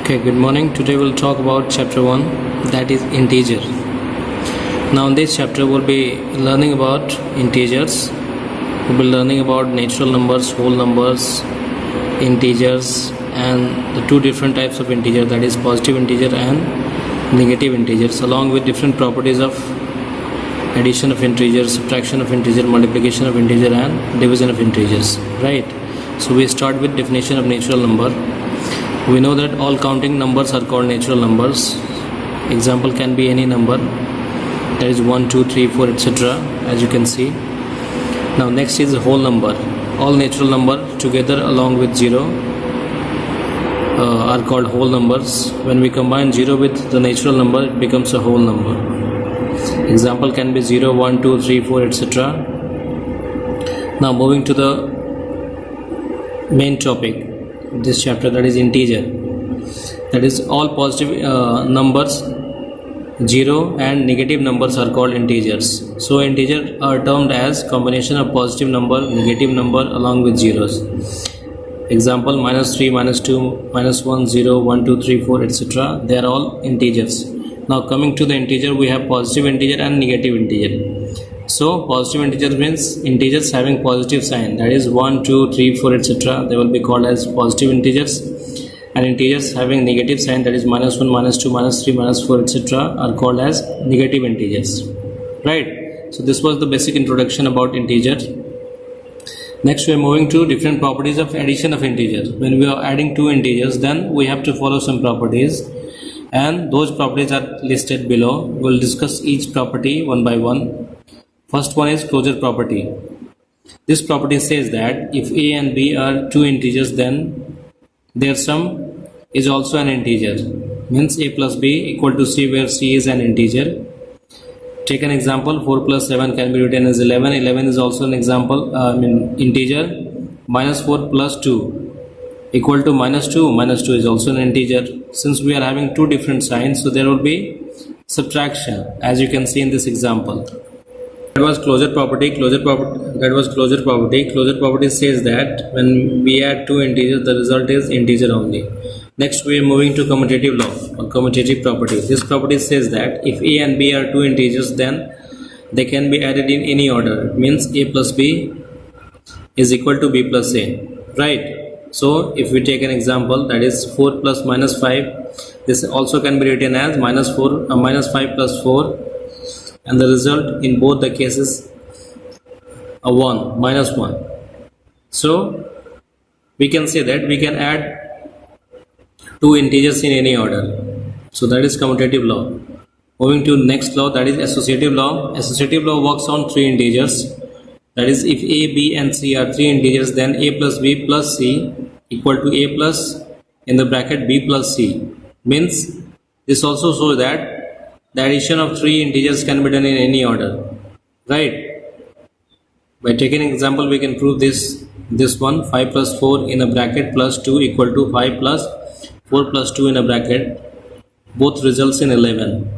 Okay, good morning. Today we'll talk about chapter 1, that is integer. Now in this chapter we'll be learning about integers. We'll be learning about natural numbers, whole numbers, integers, and the two different types of integer, that is positive integer and negative integers, along with different properties of addition of integers, subtraction of integer, multiplication of integer, and division of integers. Right? So we start with definition of natural number. We know that all counting numbers are called natural numbers. Example can be any number, that is 1, 2, 3, 4, etc. as you can see. Now next is whole number. All natural number together along with 0 are called whole numbers. When we combine 0 with the natural number, it becomes a whole number. Example can be 0, 1, 2, 3, 4, etc. Now moving to the main topic this chapter, that is integer. That is all positive numbers, 0 and negative numbers are called integers. So integers are termed as combination of positive number, negative number along with zeros. Example -3, -2, -1, 0, 1, 2, 3, 4, etc. They are all integers. Now coming to the integer, we have positive integer and negative integer. So positive integer means integers having positive sign, that is 1, 2, 3, 4, etc. They will be called as positive integers, and integers having negative sign, that is -1, -2, -3, -4, etc. are called as negative integers. Right? So this was the basic introduction about integer. Next we are moving to different properties of addition of integer. When we are adding two integers, then we have to follow some properties, and those properties are listed below. We will discuss each property one by one. First one is closure property. This property says that if a and b are two integers, then their sum is also an integer. Means a plus b equal to c, where c is an integer. Take an example. 4 plus 7 can be written as 11. 11 is also an example, integer. -4 plus 2 equal to -2. -2 is also an integer. Since we are having two different signs, so there will be subtraction, as you can see in this example. That was closure property. Closure property says that when we add two integers, the result is integer only. Next we are moving to commutative law or commutative property. This property says that if a and b are two integers, then they can be added in any order. It means a plus b is equal to b plus a. Right? So if we take an example, that is 4 plus -5, this also can be written as -5 plus 4, and the result in both the cases a 1, -1. So we can say that we can add two integers in any order. So that is commutative law. Moving to next law, that is associative law. Associative law works on three integers. That is, if a, b and c are three integers, then a plus b plus c equal to a plus in the bracket b plus c. Means this also shows that the addition of three integers can be done in any order. Right? By taking an example, we can prove this one. 5 plus 4 in a bracket plus 2 equal to 5 plus 4 plus 2 in a bracket. Both results in 11.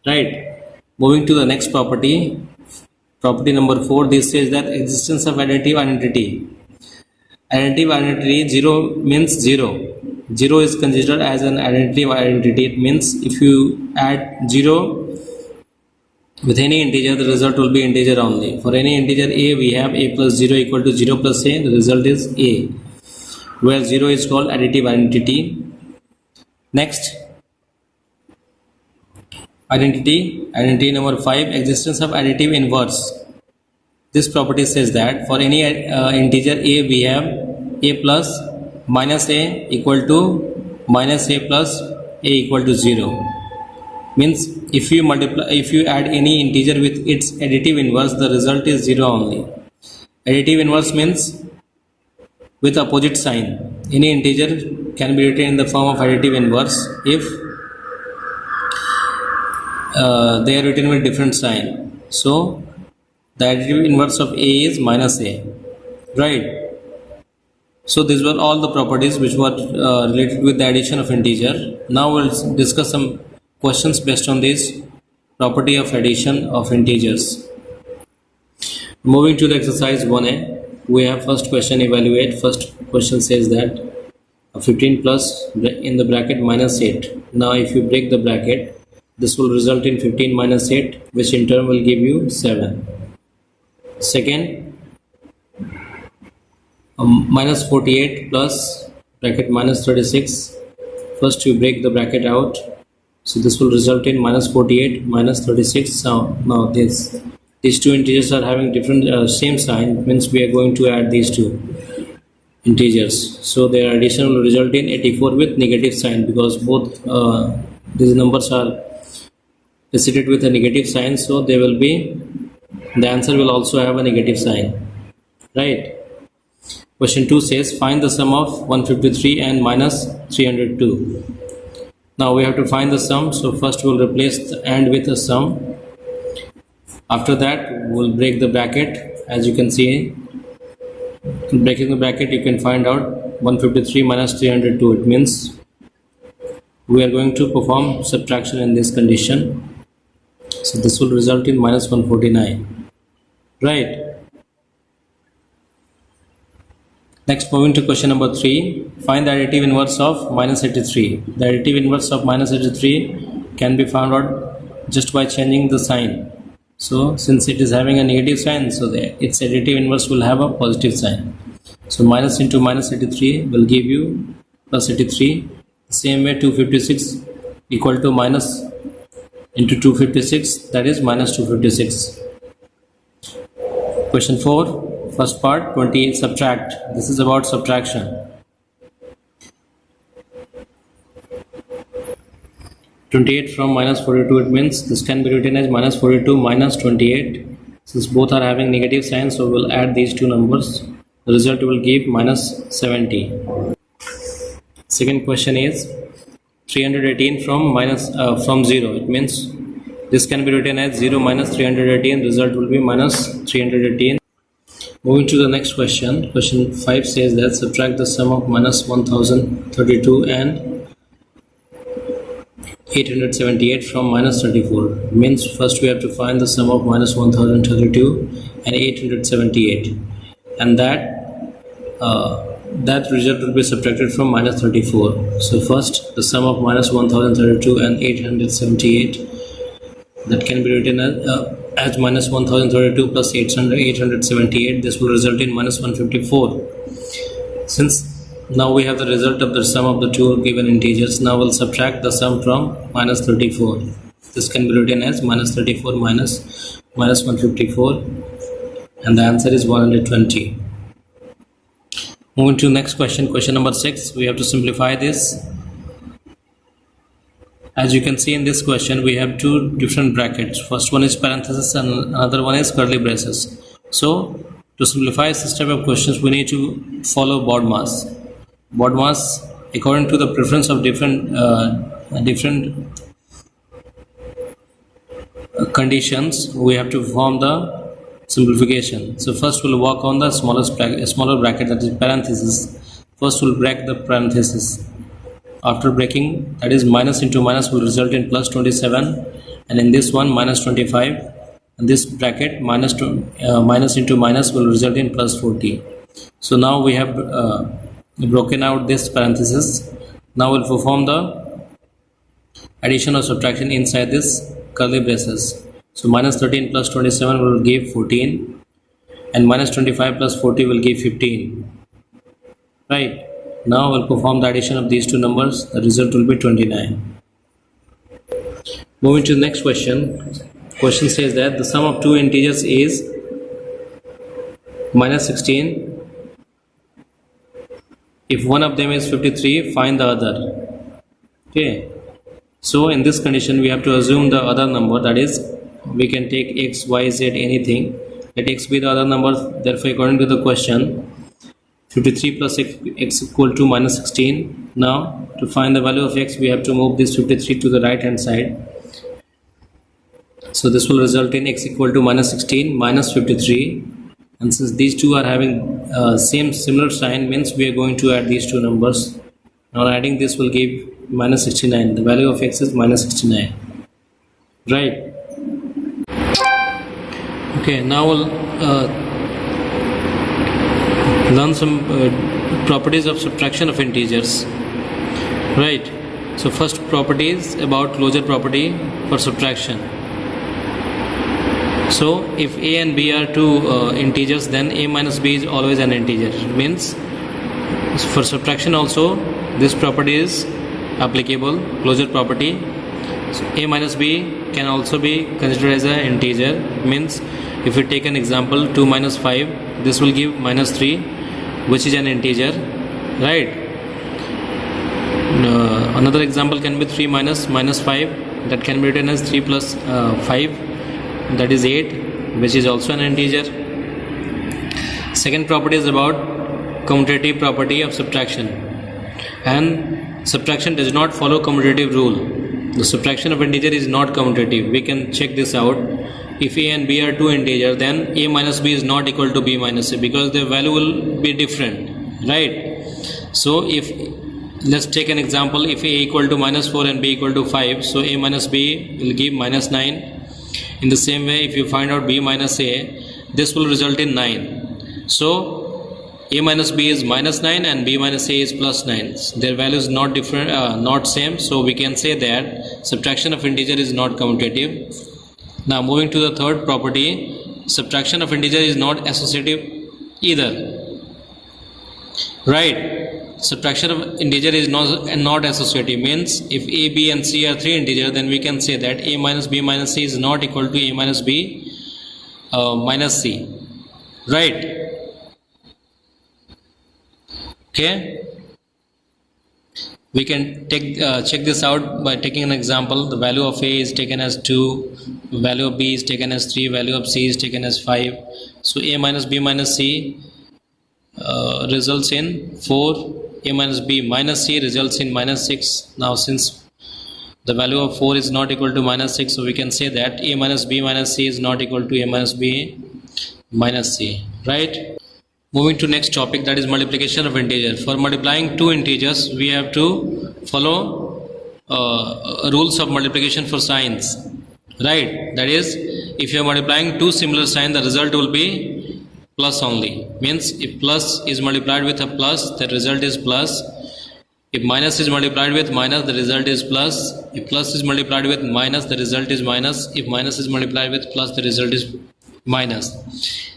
Right? Moving to the next property. Property number 4. This says that existence of additive identity. Additive identity, 0 means 0. 0 is considered as an additive identity. It means if you add 0 with any integer, the result will be integer only. For any integer a, we have a plus 0 equal to 0 plus a. The result is a, where 0 is called additive identity. Next, identity number 5, existence of additive inverse. This property says that for any integer a, we have a plus minus a equal to minus a plus a equal to 0. Means if you add any integer with its additive inverse, the result is 0 only. Additive inverse means with opposite sign. Any integer can be written in the form of additive inverse if they are written with different sign. So the additive inverse of a is minus a. Right? So these were all the properties which were related with the addition of integer. Now we'll discuss some questions based on this property of addition of integers. Moving to the exercise 1a, we have first question evaluate. First question says that 15 plus in the bracket minus 8. Now if you break the bracket, this will result in 15 minus 8, which in turn will give you 7. Second, minus 48 plus bracket minus 36. First you break the bracket out, so this will result in minus 48 minus 36. Now these two integers are having different same sign, means we are going to add these two integers, so their addition will result in 84 with negative sign, because both these numbers are preceded with a negative sign, so they will be, the answer will also have a negative sign, right? Question 2 says find the sum of 153 and minus 302. Now we have to find the sum, so first we will replace the and with a sum. After that we will break the bracket. As you can see, breaking the bracket, you can find out 153 minus 302. It means we are going to perform subtraction in this condition, so this will result in minus 149, right? Next, moving to question number 3, find the additive inverse of minus 83. The additive inverse of minus 83 can be found out just by changing the sign. So since it is having a negative sign, so its additive inverse will have a positive sign. So minus into minus 83 will give you plus 83. Same way 256 equal to minus into 256, that is minus 256. Question 4. First part, 28 subtract. This is about subtraction. 28 from minus 42, it means this can be written as minus 42 minus 28. Since both are having negative signs, so we'll add these two numbers. The result will give minus 70. Second question is 318 from 0. It means this can be written as 0 minus 318. Result will be minus 318. Moving to the next question, question 5 says that subtract the sum of minus 1032 and 878 from minus 34. Means first we have to find the sum of minus 1032 and 878, and that result will be subtracted from minus 34. So first the sum of minus 1032 and 878, that can be written as minus 1032 plus 878. This will result in minus 154. Since now we have the result of the sum of the two given integers, now we'll subtract the sum from minus 34. This can be written as minus 34 minus 154, and the answer is 120. Moving to next question, question number 6. We have to simplify this. As you can see in this question, we have two different brackets. First one is parenthesis and another one is curly braces. So to simplify this type of questions, we need to follow BODMAS. BODMAS, according to the preference of different conditions, we have to form the simplification. So first we'll work on the smaller bracket, that is parenthesis. First we'll break the parenthesis. After breaking, that is minus into minus will result in plus 27, and in this one minus 25, and this bracket minus into minus will result in plus 40. So now we have broken out this parenthesis. Now we'll perform the addition or subtraction inside this curly braces. So minus 13 plus 27 will give 14, and minus 25 plus 40 will give 15, right? Now we'll perform the addition of these two numbers. The result will be 29. Moving to the next question. Question says that the sum of two integers is minus 16. If one of them is 53, find the other. Okay. So in this condition, we have to assume the other number, that is, we can take x, y, z, anything. Let x be the other number. Therefore, according to the question, 53 plus x equal to minus 16. Now to find the value of x, we have to move this 53 to the right hand side. So this will result in x equal to minus 16 minus 53, and since these two are having similar sign, means we are going to add these two numbers. Now adding this will give minus 69. The value of x is minus 69, right? Okay, now we'll learn some properties of subtraction of integers. Right. So first property is about closure property for subtraction. So if a and b are two integers, then a minus b is always an integer. Means for subtraction also this property is applicable, closure property. So a minus b can also be considered as an integer. Means if we take an example 2 minus 5, this will give minus 3, which is an integer, right? Another example can be 3 minus 5, that can be written as 3 plus 5, that is 8, which is also an integer. Second property is about commutative property of subtraction, and subtraction does not follow commutative rule. The subtraction of integer is not commutative. We can check this out. If a and b are two integers, then a minus b is not equal to b minus a, because their value will be different, right? So if let's take an example, if a equal to minus 4 and b equal to 5, so a minus b will give minus 9. In the same way, if you find out b minus a, this will result in 9. So a minus b is minus 9 and b minus a is plus 9. Their value is not different, not same. So we can say that subtraction of integer is not commutative. Now moving to the third property, subtraction of integer is not associative either. Right? Subtraction of integer is not associative. Means if a, b and c are three integers, then we can say that a minus b minus c is not equal to a minus b minus c. Right? Okay, we can check this out by taking an example. The value of a is taken as 2, value of b is taken as 3, value of c is taken as 5. So a minus b minus c results in 4, a minus b minus c results in minus 6. Now since the value of 4 is not equal to minus 6, so we can say that a minus b minus c is not equal to a minus b minus c. Right? Moving to next topic, that is multiplication of integer. For multiplying two integers, we have to follow rules of multiplication for signs. Right? That is, if you are multiplying two similar signs, the result will be plus only. Means if plus is multiplied with a plus, the result is plus. If minus is multiplied with minus, the result is plus. If plus is multiplied with minus, the result is minus. If minus is multiplied with plus, the result is minus.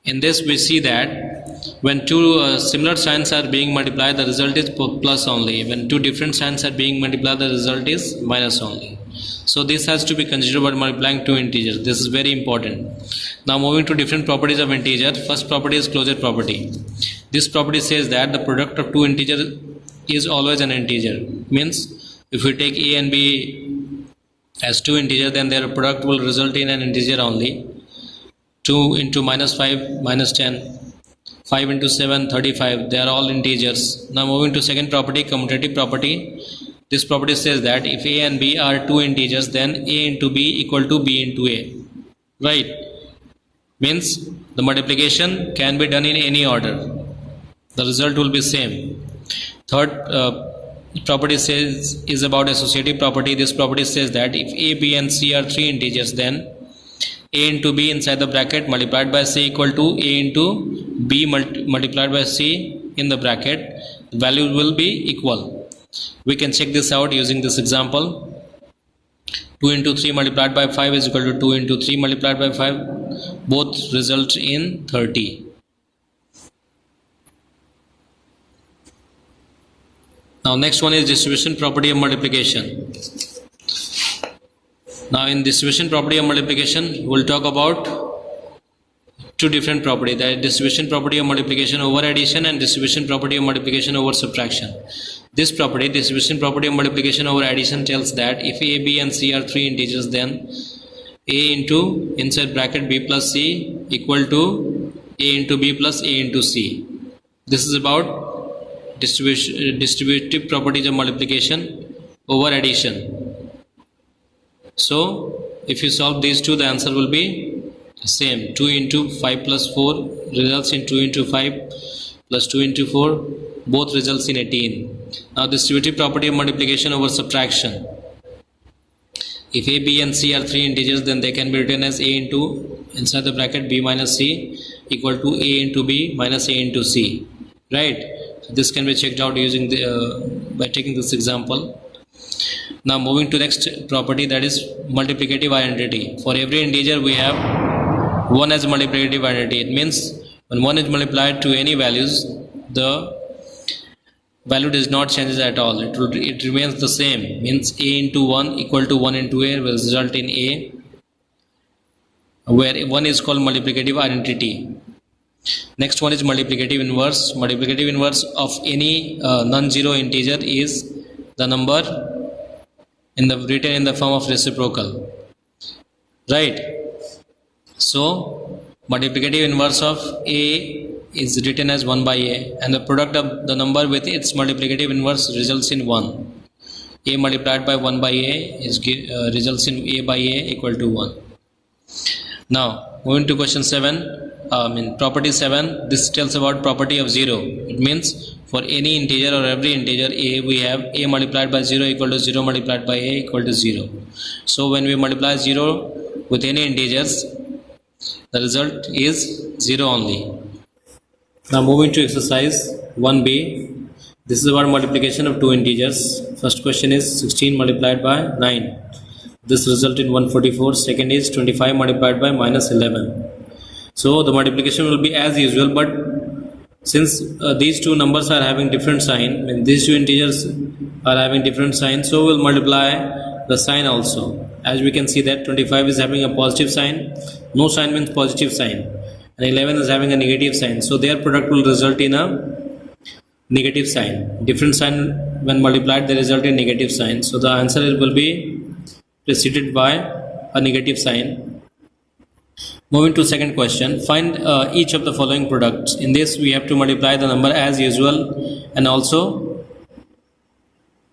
In this we see that when two similar signs are being multiplied, the result is plus only. When two different signs are being multiplied, the result is minus only. So this has to be considered while multiplying two integers. This is very important. Now moving to different properties of integer. First property is closure property. This property says that the product of two integers is always an integer. Means if we take a and b as two integers, then their product will result in an integer only. 2 into minus 5 minus 10, 5 into 7 35, they are all integers. Now moving to second property, commutative property. This property says that if a and b are two integers, then a into b equal to b into a. Right? Means the multiplication can be done in any order. The result will be same. Third property is about associative property. This property says that if a, b and c are three integers, then a into b inside the bracket multiplied by c equal to a into b multiplied by c in the bracket. The value will be equal. We can check this out using this example. 2 into 3 multiplied by 5 is equal to 2 into 3 multiplied by 5. Both result in 30. Now next one is distribution property of multiplication. Now in distribution property of multiplication, we'll talk about two different properties, that is distribution property of multiplication over addition and distribution property of multiplication over subtraction. This property, distribution property of multiplication over addition, tells that if a, b and c are three integers, then a into inside bracket b plus c equal to a into b plus a into c. This is about distributive properties of multiplication over addition. So if you solve these two, the answer will be same. 2 into 5 plus 4 results in 2 into 5 plus 2 into 4, both results in 18. Now distributive property of multiplication over subtraction. If a, b and c are three integers, then they can be written as a into inside the bracket b minus c equal to A into B minus A into C, right? So this can be checked out using the by taking this example. Now moving to next property, that is multiplicative identity. For every integer we have 1 as multiplicative identity. It means when 1 is multiplied to any values, the value does not change at all. It remains the same. Means A into 1 equal to 1 into A will result in A, where 1 is called multiplicative identity. Next one is multiplicative inverse. Multiplicative inverse of any non-zero integer is the number written in the form of reciprocal, right? So multiplicative inverse of A is written as 1 by A, and the product of the number with its multiplicative inverse results in 1. A multiplied by 1 by A results in A by A equal to 1. Now moving to question 7, property 7. This tells about property of 0. It means for any integer or every integer A, we have A multiplied by 0 equal to 0 multiplied by A equal to 0. So when we multiply 0 with any integers, the result is 0 only. Now moving to exercise 1b. This is about multiplication of two integers. First question is 16 multiplied by 9. This result in 144. Second is 25 multiplied by minus 11. So the multiplication will be as usual, but since these two numbers are having different sign, and these two integers are having different sign, so we'll multiply the sign also. As we can see that 25 is having a positive sign, no sign means positive sign, and 11 is having a negative sign, so their product will result in a negative sign. Different sign when multiplied, they result in negative sign, so the answer will be preceded by a negative sign. Moving to second question, find each of the following products. In this we have to multiply the number as usual and also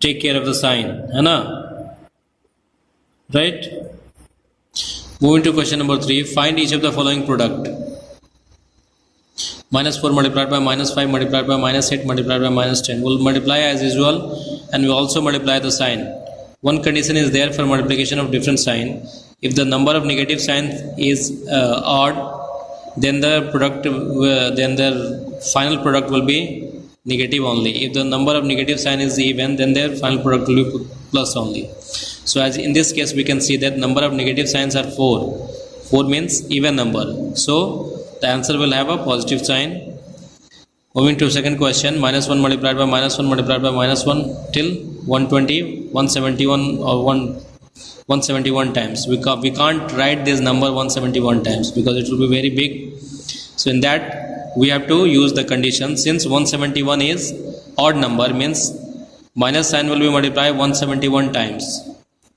take care of the sign, right? Moving to question number 3, find each of the following product. Minus 4 multiplied by minus 5 multiplied by minus 8 multiplied by minus 10. We'll multiply as usual and we also multiply the sign. One condition is there for multiplication of different sign. If the number of negative signs is odd, then the final product will be negative only. If the number of negative sign is even, then their final product will be plus only. So as in this case, we can see that number of negative signs are 4. 4 means even number. So the answer will have a positive sign. Moving to second question, minus 1 multiplied by minus 1 multiplied by minus 1 till 120, 171 or 171 times. We can't write this number 171 times because it will be very big. So in that we have to use the condition. Since 171 is odd number, means minus sign will be multiplied 171 times.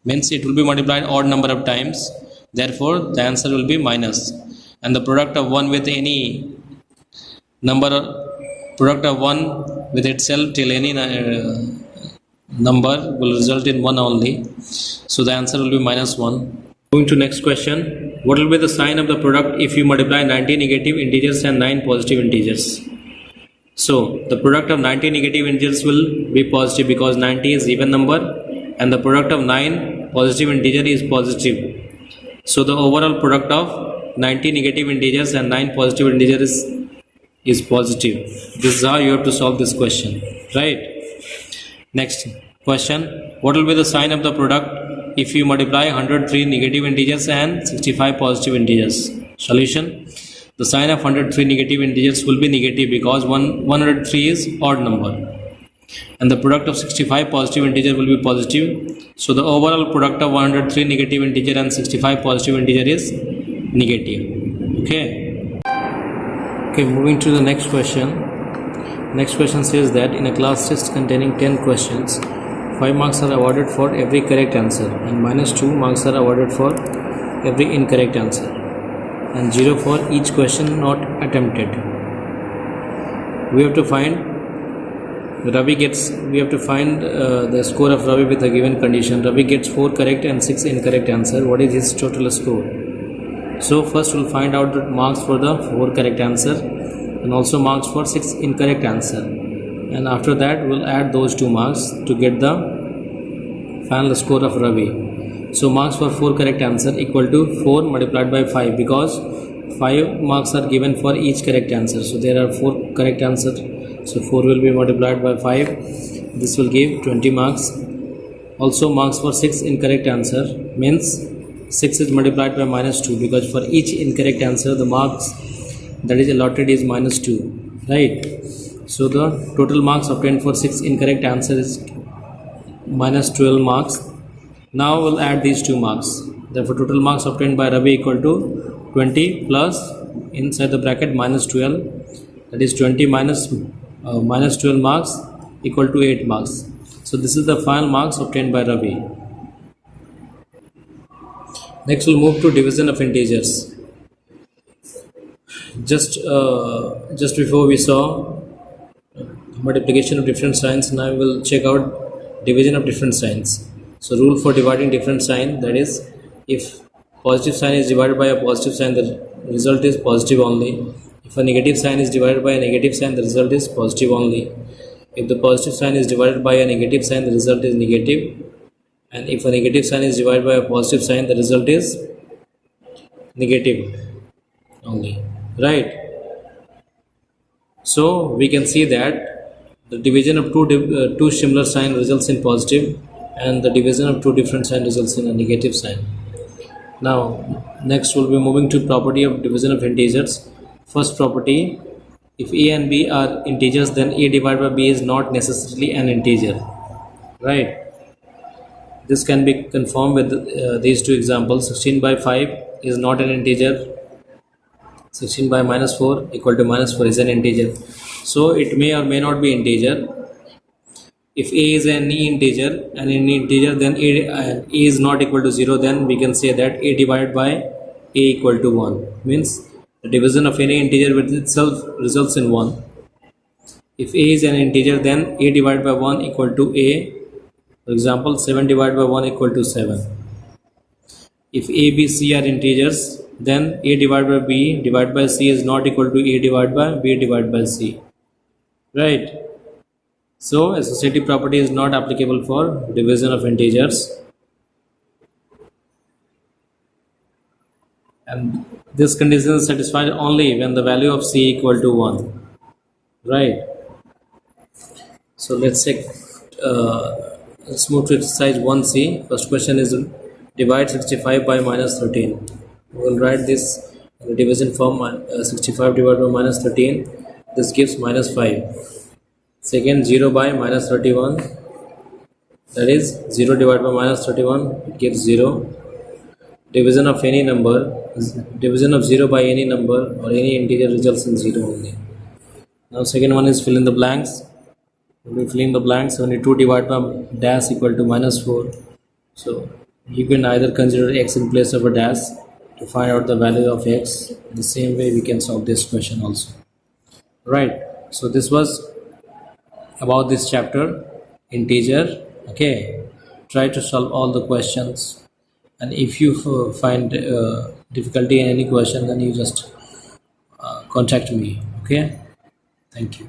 Means it will be multiplied odd number of times. Therefore the answer will be minus. And the product of 1 with any number, product of 1 with itself till any number will result in 1 only. So the answer will be minus 1. Moving to next question. What will be the sign of the product if you multiply 90 negative integers and 9 positive integers? So the product of 90 negative integers will be positive because 90 is even number and the product of 9 positive integer is positive. So the overall product of 90 negative integers and 9 positive integers is positive. This is how you have to solve this question, right? Next question, what will be the sign of the product if you multiply 103 negative integers and 65 positive integers? Solution, the sign of 103 negative integers will be negative because 103 is odd number and the product of 65 positive integer will be positive. So the overall product of 103 negative integer and 65 positive integer is negative. Okay, moving to the next question. Next question says that in a class test containing 10 questions, 5 marks are awarded for every correct answer and minus 2 marks are awarded for every incorrect answer and 0 for each question not attempted. We have to find the score of Ravi with a given condition. Ravi gets 4 correct and 6 incorrect answer. What is his total score? So first we'll find out the marks for the 4 correct answer and also marks for 6 incorrect answer, and after that we'll add those 2 marks to get the final score of Ravi. So marks for 4 correct answer equal to 4 multiplied by 5 because 5 marks are given for each correct answer. So there are 4 correct answers. So 4 will be multiplied by 5. This will give 20 marks. Also marks for 6 incorrect answer means 6 is multiplied by minus 2, because for each incorrect answer the marks that is allotted is minus 2, right? So the total marks obtained for 6 incorrect answer is minus 12 marks. Now we'll add these 2 marks. Therefore total marks obtained by Ravi equal to 20 plus inside the bracket minus 12, that is 20 minus 12 marks equal to 8 marks. So this is the final marks obtained by Ravi. Next we'll move to division of integers. Just before we saw multiplication of different signs, now we will check out division of different signs. So rule for dividing different sign, that is, if positive sign is divided by a positive sign, the result is positive only. If a negative sign is divided by a negative sign, the result is positive only. If the positive sign is divided by a negative sign, the result is negative. And if a negative sign is divided by a positive sign, the result is negative only, right? So we can see that the division of two similar sign results in positive, and the division of two different sign results in a negative sign. Now next we'll be moving to property of division of integers. First property, if a and b are integers, then a divided by b is not necessarily an integer, right? This can be confirmed with these two examples. 16 by 5 is not an integer. 16 by minus 4 equal to minus 4 is an integer. So it may or may not be integer. If a is any integer, then a is not equal to 0, then we can say that a divided by a equal to 1. Means the division of any integer with itself results in 1. If a is an integer, then a divided by 1 equal to a. For example, 7 divided by 1 equal to 7. If a, b, c are integers, then a divided by b divided by c is not equal to a divided by b divided by c, right? So associative property is not applicable for division of integers, and this condition is satisfied only when the value of c equal to 1, right? So let's check. Let's move to exercise 1c. First question is divide 65 by minus 13. We will write this in the division form. 65 divided by minus 13, this gives minus 5. Second, 0 by minus 31, that is 0 divided by minus 31, it gives 0. Division of any number, division of 0 by any number or any integer results in 0 only. Now second one is fill in the blanks. We will fill in the blanks. 72 divided by dash equal to minus 4. So you can either consider x in place of a dash to find out the value of x. The same way we can solve this question also, right? So this was about this chapter, integer. Okay, try to solve all the questions, and if you find difficulty in any question, then you just contact me. Okay, thank you.